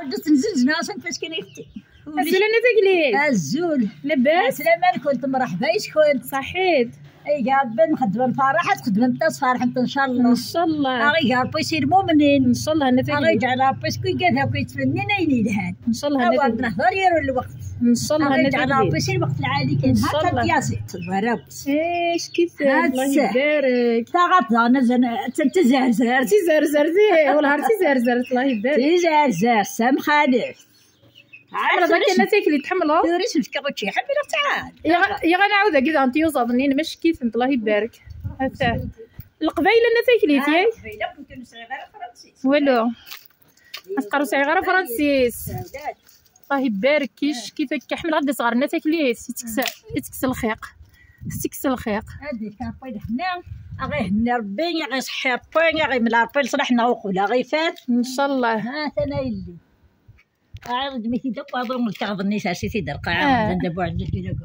بدات ننزل جناسك فاش كاين اختي الزول انا تاكلي الزول لاباس سلامة كنت مرحبا شكون صحيت اي قابل نخدم فرحة تخدم انت فرحة ان شاء الله ان شاء الله اغي ربي يصير مؤمنين ان شاء الله انا اغي تاكلي يجعل ربي شكون قالها كيتفنن عيني لهاد ان شاء الله انا هو تاكلي نهضر يرو الوقت ان شاء الله اغي انا يجعل ربي تاكلي يصير الوقت العالي كاين إن شاء الله. هكا ياسي تبارك ايش كيفاه الله هاتسه. يبارك تغطى نزل تزهر تي زرزرتي والهار تي زرزرت الله يبارك تزهر سام خالف عمرها باقي انا تاكلي تحملها توريش مشكبتشي حملها تعال يا غنعاودها كذا انت يوصلني مش كيف انت الله يبارك هتا القبايله انا تاكليتي والو اسقرو صغيره فرانسيس الله يبارك كيفك كحمل غدا صغارنا تاكليه تكسل الخيق تكسل الخيق هادي كابي هنا اغي هنا ربي غي صحي ربي غي ملا ربي يصلحنا وقولا غي فات ان شاء الله ها انا يلي عاود ميتي دابا هضروا من الكاظ النساء سيتي درقا عاود ندبوا عندك كذا